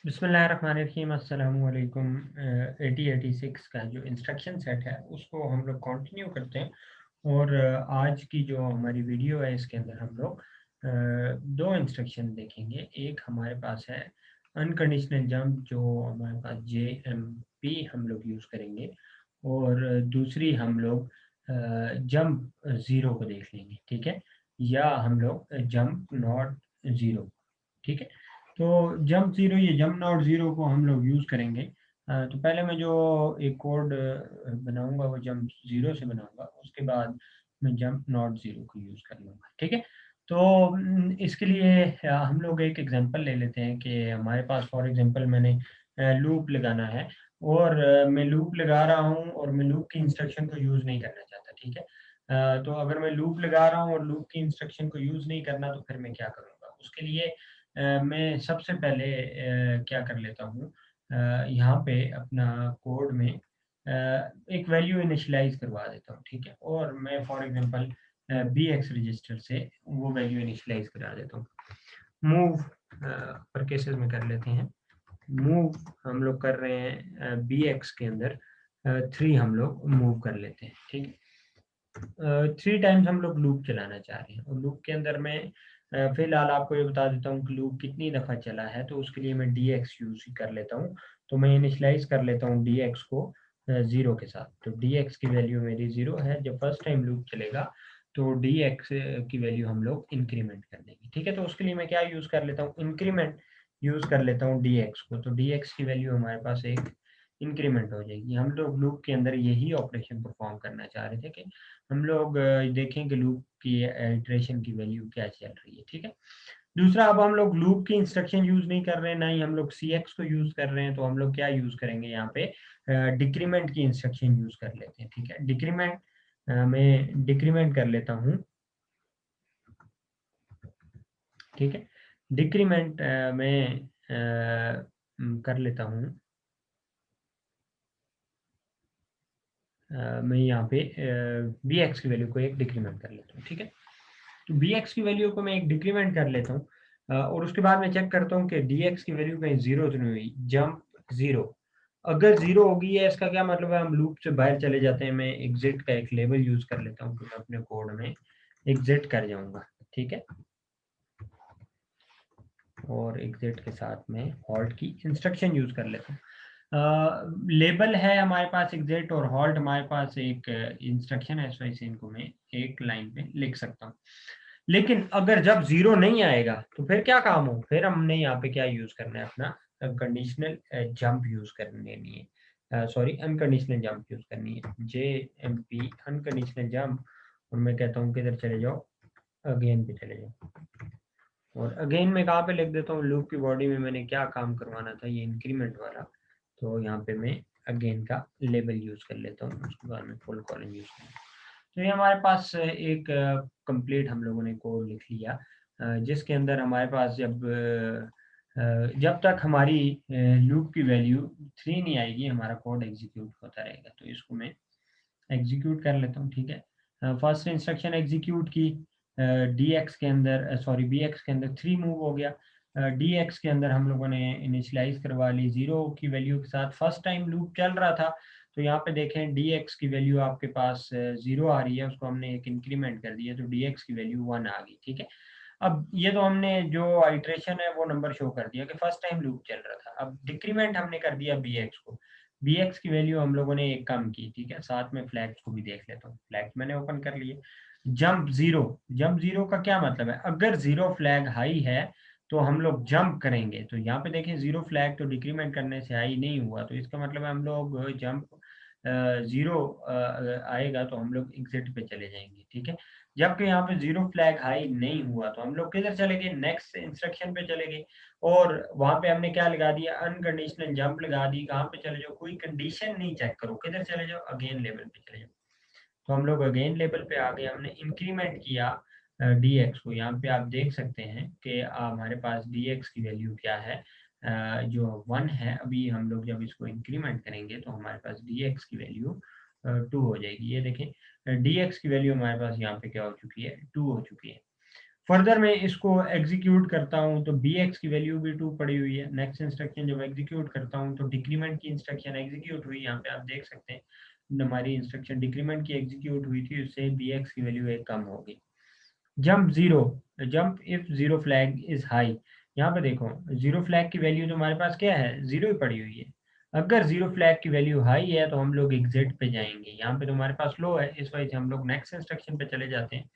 बिस्मिल्लाहिर्रहमानिर्रहीम अस्सलाम वालेकुम। 8086 का जो इंस्ट्रक्शन सेट है उसको हम लोग कंटिन्यू करते हैं। और आज की जो हमारी वीडियो है इसके अंदर हम लोग दो इंस्ट्रक्शन देखेंगे। एक हमारे पास है अनकंडीशनल जंप, जो हमारे पास JMP हम लोग यूज़ करेंगे, और दूसरी हम लोग जंप ज़ीरो को देख लेंगे, ठीक है, या हम लोग जंप नॉट ज़ीरो, ठीक है। तो जंप ज़ीरो, ये जंप नॉट ज़ीरो को हम लोग यूज़ करेंगे। तो पहले मैं जो एक कोड बनाऊंगा वो जंप ज़ीरो से बनाऊंगा, उसके बाद मैं जंप नॉट ज़ीरो को यूज़ कर लूँगा, ठीक है। तो इसके लिए हम लोग एक एग्जांपल ले लेते हैं कि हमारे पास फॉर एग्जांपल मैंने लूप लगाना है, और मैं लूप लगा रहा हूँ और मैं लूप की इंस्ट्रक्शन को यूज़ नहीं करना चाहता, ठीक है। तो अगर मैं लूप लगा रहा हूँ और लूप की इंस्ट्रक्शन को यूज़ नहीं करना, तो फिर मैं क्या करूँगा? उसके लिए मैं सबसे पहले क्या कर लेता हूँ, यहाँ पे अपना कोड में एक वैल्यू इनिशियलाइज़ करवा देता हूँ, ठीक है। और मैं फॉर एग्ज़ाम्पल BX रजिस्टर से वो वैल्यू इनिशियलाइज़ करा देता हूँ। मूव पर केसेस में कर लेते हैं। मूव हम लोग कर रहे हैं BX के अंदर 3 हम लोग मूव कर लेते हैं, ठीक है। 3 टाइम्स हम लोग लूप चलाना चाह रहे हैं, और लूप के अंदर मैं फिलहाल आपको ये बता देता हूँ कि लूप कितनी दफ़ा चला है। तो उसके लिए मैं DX यूज़ कर लेता हूँ। तो मैं इनिशियलाइज कर लेता हूँ DX को 0 के साथ। तो DX की वैल्यू मेरी 0 है। जब फर्स्ट टाइम लूप चलेगा तो DX की वैल्यू हम लोग इंक्रीमेंट कर देंगे, ठीक है। तो उसके लिए मैं क्या यूज़ कर लेता हूँ, इंक्रीमेंट यूज़ कर लेता हूँ DX को। तो DX की वैल्यू हमारे पास एक इंक्रीमेंट हो जाएगी। हम लोग लूप के अंदर यही ऑपरेशन परफॉर्म करना चाह रहे थे कि हम लोग देखें कि लूप की इटरेशन की वैल्यू क्या चल रही है, ठीक है। दूसरा, अब हम लोग लूप की इंस्ट्रक्शन यूज़ नहीं कर रहे हैं, ना ही हम लोग CX को यूज़ कर रहे हैं। तो हम लोग क्या यूज़ करेंगे यहाँ पे, डिक्रीमेंट की इंस्ट्रक्शन यूज़ कर लेते हैं, ठीक है। डिक्रीमेंट मैं डिक्रीमेंट कर लेता हूँ, ठीक है। डिक्रीमेंट मैं कर लेता हूँ। मैं यहाँ पे BX की वैल्यू को एक डिक्रीमेंट कर लेता हूँ, ठीक है। तो BX की वैल्यू को मैं एक डिक्रीमेंट कर लेता हूँ, और उसके बाद मैं चेक करता हूँ कि DX की वैल्यू कहीं ज़ीरो तो नहीं हुई। जंप ज़ीरो, अगर ज़ीरो होगी है इसका क्या मतलब है, हम लूप से बाहर चले जाते हैं। मैं एग्जिट का एक लेबल यूज़ कर लेता हूँ, तो मैं अपने कोड में एग्जिट कर जाऊँगा, ठीक है। और एग्जिट के साथ में हॉल्ट की इंस्ट्रक्शन यूज़ कर लेता हूँ। लेबल है हमारे पास एग्जिट, और हॉल्ट हमारे पास एक इंस्ट्रक्शन है, इस वजह से इनको मैं एक लाइन पे लिख सकता हूँ। लेकिन अगर जब ज़ीरो नहीं आएगा तो फिर क्या काम हो, फिर हमने यहाँ पे क्या यूज़ करना है, अपना कंडीशनल जंप यूज़ करने लिए, सॉरी अनकंडीशनल जंप यूज़ करनी है, JMP अनकंडीशनल जंप। और मैं कहता हूँ कि इधर चले जाओ, अगेन पे चले जाओ। और अगेन मैं कहाँ पे लिख देता हूँ, लूप की बॉडी में मैंने क्या काम करवाना था, ये इंक्रीमेंट वाला। तो यहाँ पे मैं अगेन का लेबल यूज़ कर लेता हूँ, उसके बाद में फुल कॉलन यूज़ कर लेता हूँ। तो ये हमारे पास एक कंप्लीट हम लोगों ने कोड लिख लिया, जिसके अंदर हमारे पास जब तक हमारी लूप की वैल्यू 3 नहीं आएगी, हमारा कोड एग्जीक्यूट होता रहेगा। तो इसको मैं एग्जीक्यूट कर लेता हूँ, ठीक है। फर्स्ट इंस्ट्रक्शन एग्जीक्यूट की, DX के अंदर, सॉरी BX के अंदर 3 मूव हो गया। DX के अंदर हम लोगों ने इनिशियलाइज करवा ली 0 की वैल्यू के साथ। फर्स्ट टाइम लूप चल रहा था, तो यहाँ पे देखें DX की वैल्यू आपके पास 0 आ रही है, उसको हमने एक इंक्रीमेंट कर दिया, तो DX की वैल्यू 1 आ गई, ठीक है। अब ये तो हमने जो आइट्रेशन है वो नंबर शो कर दिया कि फर्स्ट टाइम लूप चल रहा था। अब डिक्रीमेंट हमने कर दिया BX को, BX की वैल्यू हम लोगों ने एक कम की, ठीक है। साथ में फ्लैग्स को भी देख लेता हूँ, फ्लैग्स मैंने ओपन कर लिए। जंप ज़ीरो, जंप ज़ीरो का क्या मतलब है, अगर ज़ीरो फ्लैग हाई है तो हम लोग जंप करेंगे। तो यहाँ पे देखें ज़ीरो फ्लैग तो डिक्रीमेंट करने से हाई नहीं हुआ, तो इसका मतलब है हम लोग जंप ज़ीरो आएगा तो हम लोग एग्जिट पे चले जाएंगे, ठीक है। जबकि यहाँ पे ज़ीरो फ्लैग हाई नहीं हुआ तो हम लोग किधर चले गए, नेक्स्ट इंस्ट्रक्शन पे चले गए। और वहाँ पे हमने क्या लगा दिया, अनकंडीशनल जंप लगा दी। कहाँ पे चले जाओ, कोई कंडीशन नहीं चेक करो, किधर चले जाओ, अगेन लेवल पे चले जाओ। तो हम लोग अगेन लेवल पे आ गए, हमने इंक्रीमेंट किया DX को। यहाँ पे आप देख सकते हैं कि हमारे पास DX की वैल्यू क्या है, जो 1 है। अभी हम लोग जब इसको इंक्रीमेंट करेंगे तो हमारे पास DX की वैल्यू 2 हो जाएगी। ये देखें, DX की वैल्यू हमारे पास यहाँ पे क्या हो चुकी है, 2 हो चुकी है। फर्दर मैं इसको एग्जीक्यूट करता हूँ तो बी एक्स की वैल्यू भी 2 पड़ी हुई है। नेक्स्ट इंस्ट्रक्शन जब एग्जीक्यूट करता हूँ तो डिक्रीमेंट की इंस्ट्रक्शन एग्जीक्यूट हुई, यहाँ पे आप देख सकते हैं हमारी इंस्ट्रक्शन डिक्रीमेंट की एग्जीक्यूट हुई थी, उससे बी एक्स की वैल्यू 1 कम होगी। Jump zero, jump if zero flag is high, यहाँ पे देखो जीरो फ्लैग की वैल्यू तो हमारे पास क्या है, जीरो ही पड़ी हुई है। अगर जीरो फ्लैग की वैल्यू हाई है तो हम लोग एग्जिट पे जाएंगे, यहाँ पे तो हमारे पास लो है, इस वजह से हम लोग नेक्स्ट इंस्ट्रक्शन पे चले जाते हैं।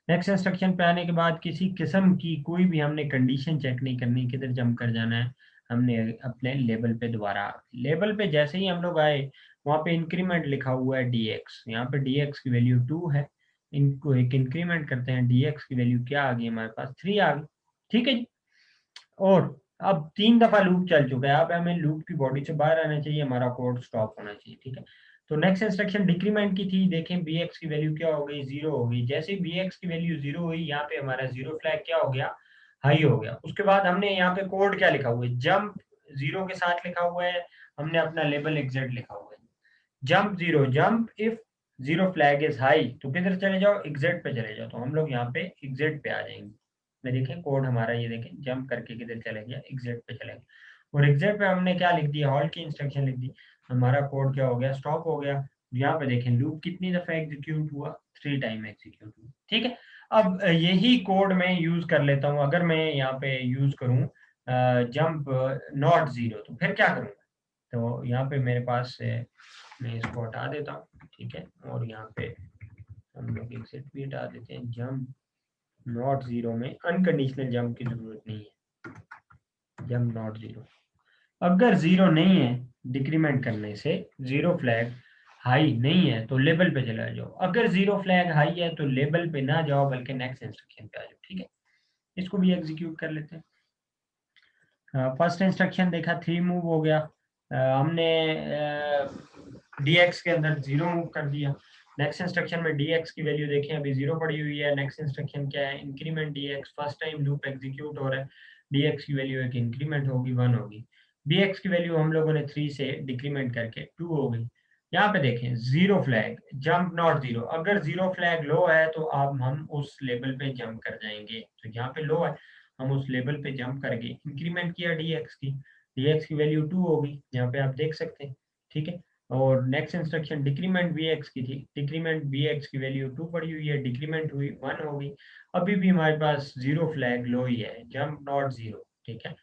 नेक्स्ट इंस्ट्रक्शन पे आने के बाद किसी किस्म की कोई भी हमने कंडीशन चेक नहीं करनी, किधर जंप कर जाना है, हमने अपने लेवल पे दोबारा, लेवल पे जैसे ही हम लोग आए वहाँ पे इंक्रीमेंट लिखा हुआ है dx, यहाँ पे dx की वैल्यू 2 है, इनको एक इंक्रीमेंट करते हैं, dx की वैल्यू क्या आ गई हमारे पास 3 आ गई। ठीक है जी। और अब 3 दफा लूप चल चुका है, अब हमें लूप की बॉडी से बाहर आना चाहिए, हमारा कोड स्टॉप होना चाहिए। ठीक है, तो नेक्स्ट इंस्ट्रक्शन डिक्रीमेंट की थी, देखें बी एक्स की वैल्यू क्या हो गई, 0 हो गई। जैसे बी एक्स की वैल्यू 0 हुई, यहाँ पे हमारा जीरो फ्लैग क्या हो गया, हाई हो गया। उसके बाद हमने यहाँ पे कोड क्या लिखा हुआ है, जंप 0 के साथ लिखा हुआ है, हमने अपना लेबल एग्जिट लिखा हुआ है। Jump 0, jump if zero flag is high, तो किधर चले जाओ, एग्जिट पे चले जाओ, तो हम लोग यहाँ पे एग्जिट पे आ जाएंगे। मैं देखें कोड हमारा, ये देखें जंप करके किधर चले गया, एग्जिट पे चले गया। और एग्जिट पे हमने क्या लिख दिया, हॉल्ट की इंस्ट्रक्शन लिख दी, हमारा कोड क्या हो गया, स्टॉप हो गया। यहाँ पे देखें लूप कितनी दफा एग्जीक्यूट हुआ, 3 टाइम एग्जीक्यूट हुआ। ठीक है, अब यही कोड मैं यूज कर लेता हूँ, अगर मैं यहाँ पे यूज करूँ जंप नॉट 0, तो फिर क्या करूँगा, तो यहाँ पे मेरे पास मैं इसको हटा देता हूँ। ठीक है, और यहाँ पे हम लोग एग्जिट भी हटा देते हैं। जंप नॉट 0 में अनकंडीशनल जंप की जरूरत नहीं है, जंप नॉट 0, अगर 0 नहीं है डिक्रीमेंट करने से, जीरो फ्लैग हाई नहीं है तो लेबल पे चला जाओ, अगर जीरो फ्लैग हाई है तो लेबल पे ना जाओ बल्कि नेक्स्ट इंस्ट्रक्शन पे आ जाओ। ठीक है, इसको भी एग्जीक्यूट कर लेते हैं। फर्स्ट इंस्ट्रक्शन देखा 3 मूव हो गया, हमने dx के अंदर 0 मूव कर दिया। नेक्स्ट इंस्ट्रक्शन में dx की वैल्यू देखें अभी 0 पड़ी हुई है। नेक्स्ट इंस्ट्रक्शन क्या है, increment dx, first time loop execute हो रहा है, dx की वैल्यू एक इंक्रीमेंट होगी 1 होगी। bx की वैल्यू हम लोगों ने 3 से डिक्रीमेंट करके 2 हो गई। यहाँ पे देखें जीरो फ्लैग, जंप नॉट 0, अगर जीरो फ्लैग लो है तो अब हम उस लेवल पे जंप कर जाएंगे, तो यहाँ पे लो है, हम उस लेवल पे जंप करके इंक्रीमेंट किया dx की वैल्यू 2 होगी, यहाँ पे आप देख सकते हैं। ठीक है, और नेक्स्ट इंस्ट्रक्शन डिक्रीमेंट bx की थी, डिक्रीमेंट bx की वैल्यू 2 पड़ी हुई है, डिक्रीमेंट हुई 1 होगी। अभी भी हमारे पास जीरो फ्लैग लो ही है, जंप नॉट 0। ठीक है,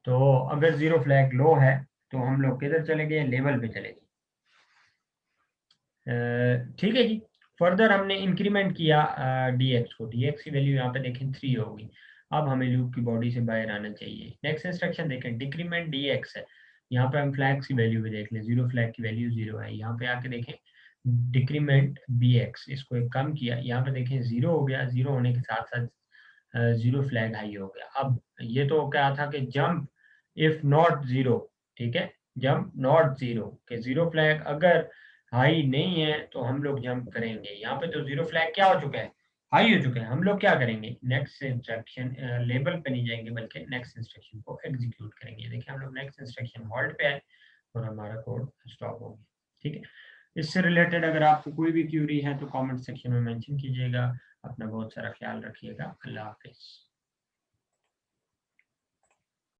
तो अगर जीरो फ्लैग लो है तो हम लोग किधर चले गए, लेवल पे चले गए। ठीक है जी। फर्दर हमने इंक्रीमेंट किया dx को, dx की वैल्यू यहाँ पे देखें 3 होगी। अब हमें लूप की बॉडी से बाहर आना चाहिए। नेक्स्ट इंस्ट्रक्शन देखें डिक्रीमेंट dx है, यहाँ पे हम फ्लैग्स की वैल्यू भी देख लें, जीरो फ्लैग की वैल्यू 0 है। यहाँ पे आके देखें डिक्रीमेंट bx, इसको एक कम किया, यहाँ पे देखें 0 हो गया, 0 होने के साथ साथ जीरो फ्लैग हाई हो गया। अब ये तो क्या था कि जंप इफ नॉट 0, ठीक है, जंप नॉट 0 के जीरो फ्लैग अगर हाई नहीं है तो हम लोग जंप करेंगे। यहाँ पे तो जीरो फ्लैग क्या हो चुका है, हाई हो चुका है। हम लोग क्या करेंगे, नेक्स्ट इंस्ट्रक्शन लेबल पे नहीं जाएंगे बल्कि नेक्स्ट इंस्ट्रक्शन को एग्जीक्यूट करेंगे। देखिए हम लोग नेक्स्ट इंस्ट्रक्शन हॉल्ट पे आए और हमारा कोड स्टॉप हो गया। ठीक है, इससे रिलेटेड अगर आपको कोई भी क्यूरी है तो कमेंट सेक्शन में मेंशन कीजिएगा। अपना बहुत सारा ख्याल रखिएगा। अल्लाह हाफिज।